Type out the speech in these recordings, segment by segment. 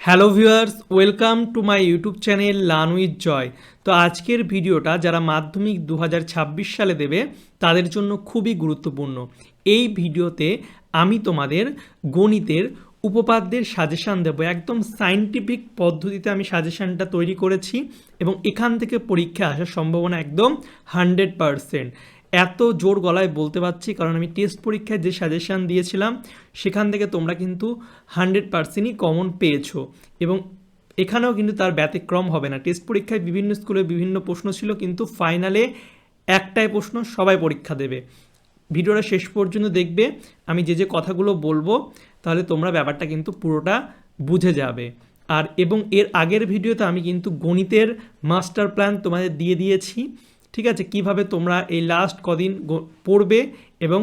Hello viewers, welcome to my YouTube channel learn with Joy. তো আজকের ভিডিওটা যারা মাধ্যমিক 2026 সালে দেবে তাদের জন্য খুবই গুরুত্বপূর্ণ। এই ভিডিওতে আমি তোমাদের গণিতের উপপাদ্যের সাজেশান দেবো। একদম সায়েন্টিফিক পদ্ধতিতে আমি সাজেশানটা তৈরি করেছি এবং এখান থেকে পরীক্ষা আসার সম্ভাবনা একদম 100%। এত জোর গলায় বলতে পারছি কারণ আমি টেস্ট পরীক্ষায় যে সাজেশান দিয়েছিলাম সেখান থেকে তোমরা কিন্তু 100%ই কমন পেয়েছো এবং এখানেও কিন্তু তার ব্যতিক্রম হবে না। টেস্ট পরীক্ষায় বিভিন্ন স্কুলে বিভিন্ন প্রশ্ন ছিল, কিন্তু ফাইনালে একটাই প্রশ্ন, সবাই পরীক্ষা দেবে। ভিডিওটা শেষ পর্যন্ত দেখবে, আমি যে যে কথাগুলো বলবো তাহলে তোমরা ব্যাপারটা কিন্তু পুরোটা বুঝে যাবে। আর এবং এর আগের ভিডিওতে আমি কিন্তু গণিতের মাস্টার প্ল্যান তোমাদের দিয়ে দিয়েছি, ঠিক আছে, কিভাবে তোমরা এই লাস্ট কদিন পড়বে এবং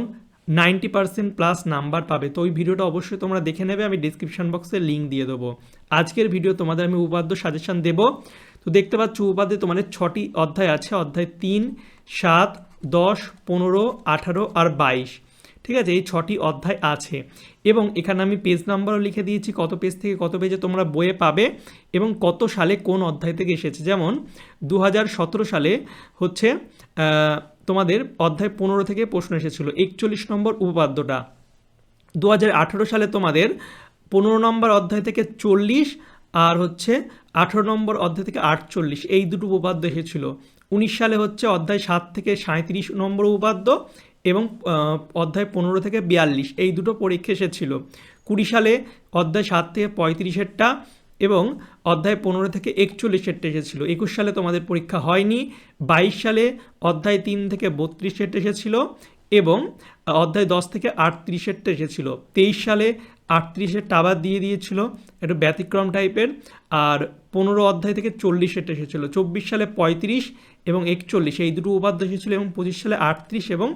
90% প্লাস নাম্বার পাবে। তো ওই ভিডিওটা অবশ্যই তোমরা দেখে নেবে, আমি ডিসক্রিপশন বক্সে লিঙ্ক দিয়ে দেবো। আজকের ভিডিও তোমাদের আমি উপপাদ্য সাজেশন দেবো। তো দেখতে পাচ্ছ উপপাদ্যে তোমাদের 6টি অধ্যায় আছে, অধ্যায় 3, 7, 10, 15, 18 আর 22, ঠিক আছে, এই 6টি অধ্যায় আছে এবং এখানে আমি পেজ নাম্বারও লিখে দিয়েছি, কত পেজ থেকে কত পেজে তোমরা বইয়ে পাবে এবং কত সালে কোন অধ্যায় থেকে এসেছে। যেমন 2017 সালে হচ্ছে তোমাদের অধ্যায় 15 থেকে প্রশ্ন এসেছিল 41 নম্বর উপপাদ্যটা। 2018 সালে তোমাদের 15 নম্বর অধ্যায় থেকে 40 আর হচ্ছে 18 নম্বর অধ্যায় থেকে 48, এই দুটো উপপাদ্য এসেছিল। 19 সালে হচ্ছে অধ্যায় 7 থেকে 37 নম্বর উপপাদ্য এবং অধ্যায় 15 থেকে 42, এই দুটো পরীক্ষা এসেছিল। 20 সালে অধ্যায় 7 থেকে 35-এরটা এবং অধ্যায় 15 থেকে 41-এরটা এসেছিল। 21 সালে তোমাদের পরীক্ষা হয়নি। 22 সালে অধ্যায় 3 থেকে 32-এরটা এসেছিল এবং অধ্যায় 10 থেকে 38-এরটা এসেছিল। 23 সালে 38-এরটা আবার দিয়ে দিয়েছিল, একটু ব্যতিক্রম টাইপের, আর 15 অধ্যায় থেকে 40-এরটা এসেছিল। 24 সালে 35 এবং 41, এই দুটো উপপাদ্য এসেছিল এবং 25 সালে 38 এবং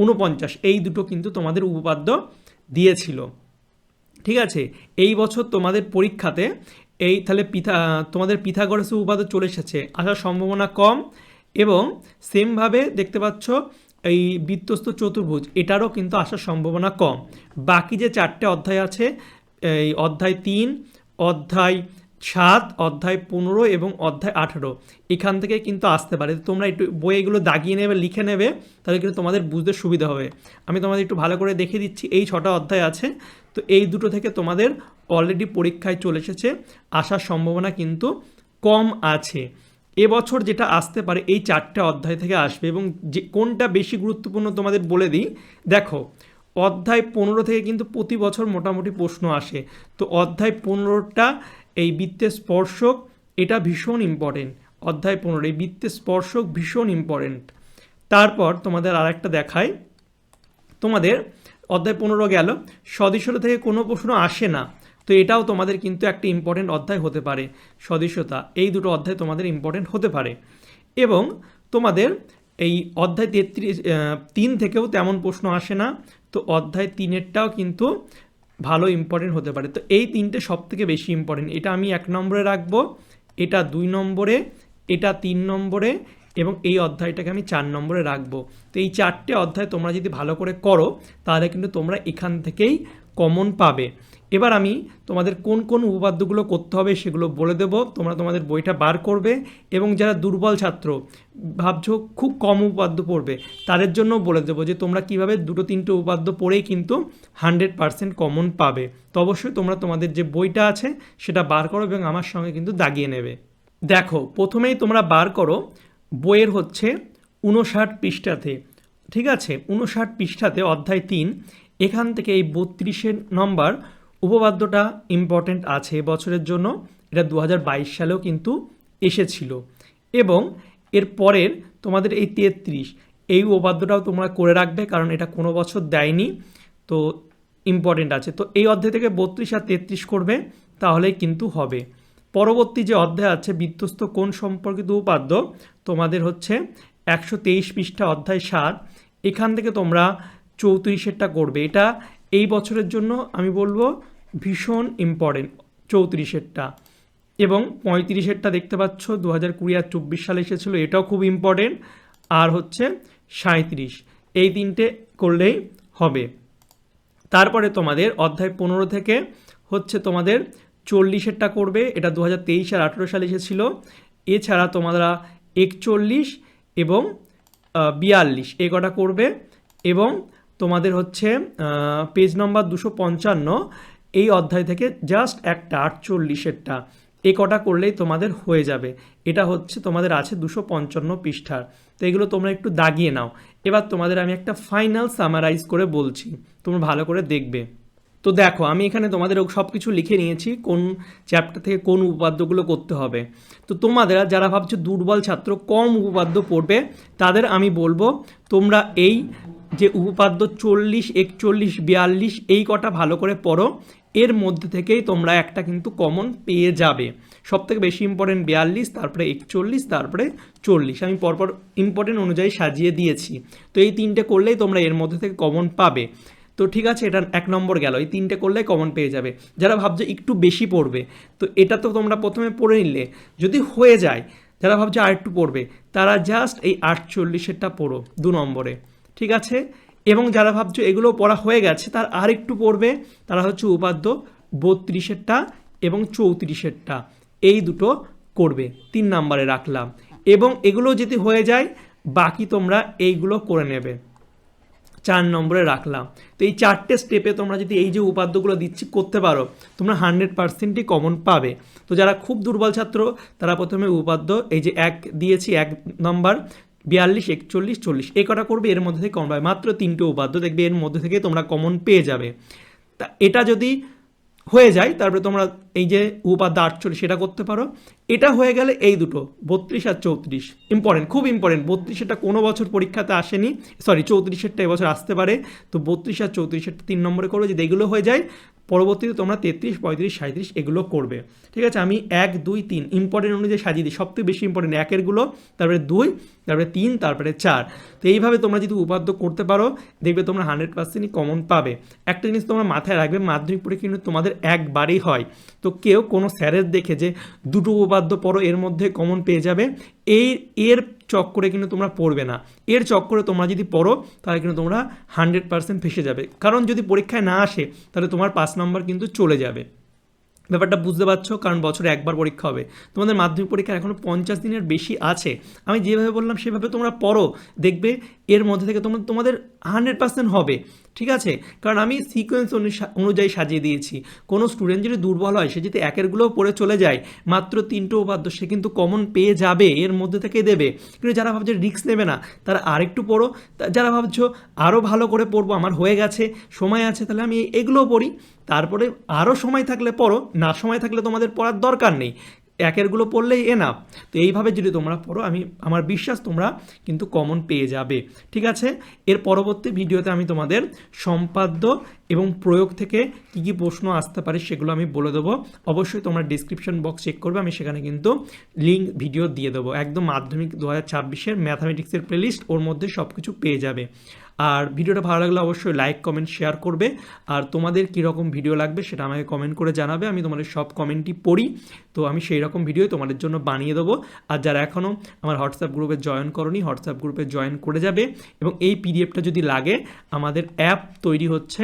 49, এই দুটো কিন্তু তোমাদের উপপাদ্য দিয়েছিল, ঠিক আছে। এই বছর তোমাদের পরীক্ষাতে এই তাহলে তোমাদের পিথাগোরাসের উপপাদ্য চলে এসেছে, আসার সম্ভাবনা কম। এবং সেমভাবে দেখতে পাচ্ছ এই বৃত্তস্থ চতুর্ভুজ, এটারও কিন্তু আসার সম্ভাবনা কম। বাকি যে 4টে অধ্যায় আছে, এই অধ্যায় 3, অধ্যায় 7, অধ্যায় 15 এবং অধ্যায় 18, এখান থেকে কিন্তু আসতে পারে। তোমরা একটু বইগুলো দাগিয়ে নেবে, লিখে নেবে, তাহলে কিন্তু তোমাদের বুঝতে সুবিধা হবে। আমি তোমাদের একটু ভালো করে দেখিয়ে দিচ্ছি। এই 6টা অধ্যায় আছে, তো এই দুটো থেকে তোমাদের অলরেডি পরীক্ষায় চলে এসেছে, আসার সম্ভাবনা কিন্তু কম আছে। এবছর যেটা আসতে পারে এই 4টে অধ্যায় থেকে আসবে এবং যে কোনটা বেশি গুরুত্বপূর্ণ তোমাদের বলে দিই। দেখো, অধ্যায় 15 থেকে কিন্তু প্রতি বছর মোটামুটি প্রশ্ন আসে। তো অধ্যায় 15টা এই বৃত্তের স্পর্শক, এটা ভীষণ ইম্পর্টেন্ট। অধ্যায় 15 এই বৃত্তের স্পর্শক ভীষণ ইম্পর্টেন্ট। তারপর তোমাদের আর একটা দেখায়, তোমাদের অধ্যায় 15 গেল, সদৃশতা থেকে কোনো প্রশ্ন আসে না, তো এটাও তোমাদের কিন্তু একটা ইম্পর্টেন্ট অধ্যায় হতে পারে। সদৃশতা, এই দুটো অধ্যায় তোমাদের ইম্পর্টেন্ট হতে পারে। এবং তোমাদের এই অধ্যায় 3 থেকেও তেমন প্রশ্ন আসে না, তো অধ্যায় 3-এরটাও কিন্তু ভালো ইম্পর্টেন্ট হতে পারে। তো এই 3টে সব থেকে বেশি ইম্পর্টেন্ট, এটা আমি 1 নম্বরে রাখবো, এটা 2 নম্বরে, এটা 3 নম্বরে এবং এই অধ্যায়টাকে আমি 4 নম্বরে রাখবো। তো এই 4টে অধ্যায় তোমরা যদি ভালো করে করো তাহলে কিন্তু তোমরা এখান থেকেই কমন পাবে। এবার আমি তোমাদের কোন কোন উপপাদ্যগুলো করতে হবে সেগুলো বলে দেবো, তোমরা তোমাদের বইটা বার করবে এবং যারা দুর্বল ছাত্র ভাবছো খুব কম উপপাদ্য পড়বে তাদের জন্য বলে দেবো যে তোমরা কিভাবে 2-3টে উপপাদ্য পড়েই কিন্তু 100% কমন পাবে। তো অবশ্যই তোমরা তোমাদের যে বইটা আছে সেটা বার করো এবং আমার সঙ্গে কিন্তু দাগিয়ে নেবে। দেখো, প্রথমেই তোমরা বার করো বইয়ের হচ্ছে 59 পৃষ্ঠাতে, ঠিক আছে, 59 পৃষ্ঠাতে অধ্যায় 3, এখান থেকে এই 32 নম্বর উপপাদ্যটা ইম্পর্টেন্ট আছে এবছরের জন্য। এটা 2022 সালেও কিন্তু এসেছিল এবং এর পরের তোমাদের এই 33, এই উপপাদ্যটাও তোমরা করে রাখবে কারণ এটা কোনো বছর দেয়নি, তো ইম্পর্টেন্ট আছে। তো এই অধ্যায় থেকে 32 আর 33 করবে তাহলেই কিন্তু হবে। পরবর্তী যে অধ্যায় আছে বৃত্তস্থ কোণ সম্পর্কিত উপপাদ্য, তোমাদের হচ্ছে 123 পৃষ্ঠা অধ্যায় 7, এখান থেকে তোমরা 34-এরটা করবে। এটা এই বছরের জন্য আমি বলবো ভীষণ ইম্পর্টেন্ট 34-এরটা। এবং 35-এরটা দেখতে পাচ্ছ 2020 আর 24 সালে এসেছিলো, এটাও খুব ইম্পর্টেন্ট। আর হচ্ছে 37, এই 3টে করলেই হবে। তারপরে তোমাদের অধ্যায় 15 থেকে হচ্ছে তোমাদের 40-এরটা করবে, এটা 2023 আর 18 সালে এসেছিল। এছাড়া তোমরা 41 এবং 42 এই কটা করবে। এবং তোমাদের হচ্ছে পেজ নম্বর 255 এই অধ্যায় থেকে জাস্ট একটা 48-এরটা এই কটা করলেই তোমাদের হয়ে যাবে। এটা হচ্ছে তোমাদের আছে 255 পৃষ্ঠার। তো এগুলো তোমরা একটু দাগিয়ে নাও। এবার তোমাদের আমি একটা ফাইনাল সামারাইজ করে বলছি, তোমরা ভালো করে দেখবে। তো দেখো, আমি এখানে তোমাদের সব কিছু লিখে নিয়েছি কোন চ্যাপ্টার থেকে কোন উপপাদ্যগুলো করতে হবে। তো তোমাদের যারা ভাবছো দুর্বল ছাত্র কম উপপাদ্য পড়বে, তাদের আমি বলবো তোমরা এই যে উপপাদ্য 40, 41, 42 এই কটা ভালো করে পড়ো। এর মধ্যে থেকেই তোমরা একটা কিন্তু কমন পেয়ে যাবে। সবথেকে বেশি ইম্পর্টেন্ট 42, তারপরে 41, তারপরে 40। আমি পরপর ইম্পর্টেন্ট অনুযায়ী সাজিয়ে দিয়েছি। তো এই তিনটে করলেই তোমরা এর মধ্যে থেকে কমন পাবে। তো ঠিক আছে, এটা 1 নম্বর গেল, এই তিনটে করলে কমন পেয়ে যাবে। যারা ভাবছো একটু বেশি পড়বে, তো এটা তো তোমরা প্রথমে পড়ে নিলে, যদি হয়ে যায় যারা ভাবছো আর একটু পড়বে, তারা জাস্ট এই 48-এরটা পড়ো 2 নম্বরে, ঠিক আছে। এবং যারা ভাবছো এগুলো পড়া হয়ে গেছে তার আর একটু পড়বে, তারা হচ্ছে উপপাদ্য 32-এরটা এবং 34-এরটা এই দুটো করবে, 3 নম্বরে রাখলাম। এবং এগুলো যদি হয়ে যায় বাকি তোমরা এইগুলো করে নেবে, 4 নম্বরে রাখলাম। তো এই 4টে স্টেপে তোমরা যদি এই যে উপাদ্যগুলো দিচ্ছি করতে পারো, তোমরা 100%ই কমন পাবে। তো যারা খুব দুর্বল ছাত্র তারা প্রথমে উপাদ্য এই যে 1 দিয়েছি 1 নম্বর, 42, 41, 40 এই কটা করবে, এর মধ্যে থেকে কমন পাবে। মাত্র 3টে উপাদ্য, দেখবে এর মধ্যে থেকে তোমরা কমন পেয়ে যাবে। তা এটা যদি হয়ে যায় তারপরে তোমরা এই যে উপপাদ্য 48 সেটা করতে পারো। এটা হয়ে গেলে এই দুটো 32 আর 34 ইম্পর্টেন্ট, খুব ইম্পর্টেন্ট। 32-এরটা কোনো বছর পরীক্ষাতে আসেনি, সরি 34-এরটা এবছর আসতে পারে। তো 32 আর 34-এরটা 3 নম্বরে করবে। যদি এগুলো হয়ে যায় পরবর্তীতে তোমরা 33, 35, 37 এগুলো করবে, ঠিক আছে। আমি 1, 2, 3 ইম্পর্টেন্ট অনুযায়ী সাজিয়ে দিই। সবথেকে বেশি ইম্পর্টেন্ট 1-এরগুলো, তারপরে 2, তারপরে 3, তারপরে 4। তো এইভাবে তোমরা যদি উপাদ্য করতে পারো দেখবে তোমরা 100%ই কমন পাবে। একটা জিনিস তোমরা মাথায় রাখবে, মাধ্যমিক পরীক্ষা কিন্তু তোমাদের একবারই হয়। তো কেউ কোনো স্যারের দেখে যে দুটো উপপাদ্য পড়ো এর মধ্যে কমন পেয়ে যাবে, এর চক্করে কিন্তু তোমরা পড়বে না। এর চক্করে তোমরা যদি পড়ো তাহলে কিন্তু তোমরা 100% ফেসে যাবে। কারণ যদি পরীক্ষায় না আসে তাহলে তোমার 5 নম্বর কিন্তু চলে যাবে। ব্যাপারটা বুঝতে পারছো? কারণ বছরে একবার পরীক্ষা হবে, তোমাদের মাধ্যমিক পরীক্ষা এখনও 50 দিনের বেশি আছে। আমি যেভাবে বললাম সেভাবে তোমরা পড়ো, দেখবে এর মধ্যে থেকে তোমাদের 100% হবে, ঠিক আছে। কারণ আমি সিকোয়েন্স অনুযায়ী সাজিয়ে দিয়েছি। কোনো স্টুডেন্ট যদি দুর্বল হয়, সে যদি 1-এরগুলোও পড়ে চলে যায়, মাত্র 3টে উপাদ্য সে কিন্তু কমন পেয়ে যাবে, এর মধ্যে থেকে দেবে। কিন্তু যারা ভাবছে রিস্ক নেবে না তারা আরেকটু পড়ো। যারা ভাবছো আরও ভালো করে পড়বো, আমার হয়ে গেছে, সময় আছে, তাহলে আমি এগুলোও পড়ি। তারপরে আরও সময় থাকলে পড়ো, না সময় থাকলে তোমাদের পড়ার দরকার নেই, 1-এরগুলো পড়লেই এনাফ। তো এইভাবে যদি তোমরা পড়ো, আমার বিশ্বাস তোমরা কিন্তু কমন পেয়ে যাবে, ঠিক আছে। এর পরবর্তী ভিডিওতে আমি তোমাদের সম্পাদ্য এবং প্রয়োগ থেকে কী কী প্রশ্ন আসতে পারে সেগুলো আমি বলে দেবো। অবশ্যই তোমরা ডিসক্রিপশন বক্স চেক করবে, আমি সেখানে কিন্তু লিঙ্ক ভিডিও দিয়ে দেবো। একদম মাধ্যমিক 2026-এর ম্যাথামেটিক্সের প্লেলিস্ট, ওর মধ্যে সব কিছু পেয়ে যাবে। আর ভিডিওটা ভালো লাগলে অবশ্যই লাইক, কমেন্ট, শেয়ার করবে। আর তোমাদের কীরকম ভিডিও লাগবে সেটা আমাকে কমেন্ট করে জানাবে, আমি তোমাদের সব কমেন্টই পড়ি। তো আমি সেই রকম ভিডিও তোমাদের জন্য বানিয়ে দেবো। আর যারা এখনও আমার হোয়াটসঅ্যাপ গ্রুপে জয়েন করোনি, হোয়াটসঅ্যাপ গ্রুপে জয়েন করে যাবে। এবং এই পিডিএফটা যদি লাগে, আমাদের অ্যাপ তৈরি হচ্ছে,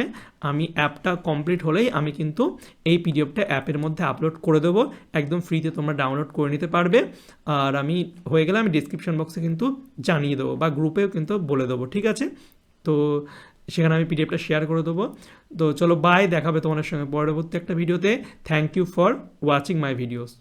আমি অ্যাপটা কমপ্লিট হলেই আমি কিন্তু এই পিডিএফটা অ্যাপের মধ্যে আপলোড করে দেবো, একদম ফ্রিতে তোমরা ডাউনলোড করে নিতে পারবে। আর আমি হয়ে গেলে আমি ডিসক্রিপশন বক্সে কিন্তু জানিয়ে দেবো, বা গ্রুপেও কিন্তু বলে দেবো, ঠিক আছে। তো সেখানে আমি পিডিএফটা শেয়ার করে দেবো। তো চলো বাই, দেখাবে তোমাদের সঙ্গে পরবর্তী একটা ভিডিওতে। Thank you for watching my videos.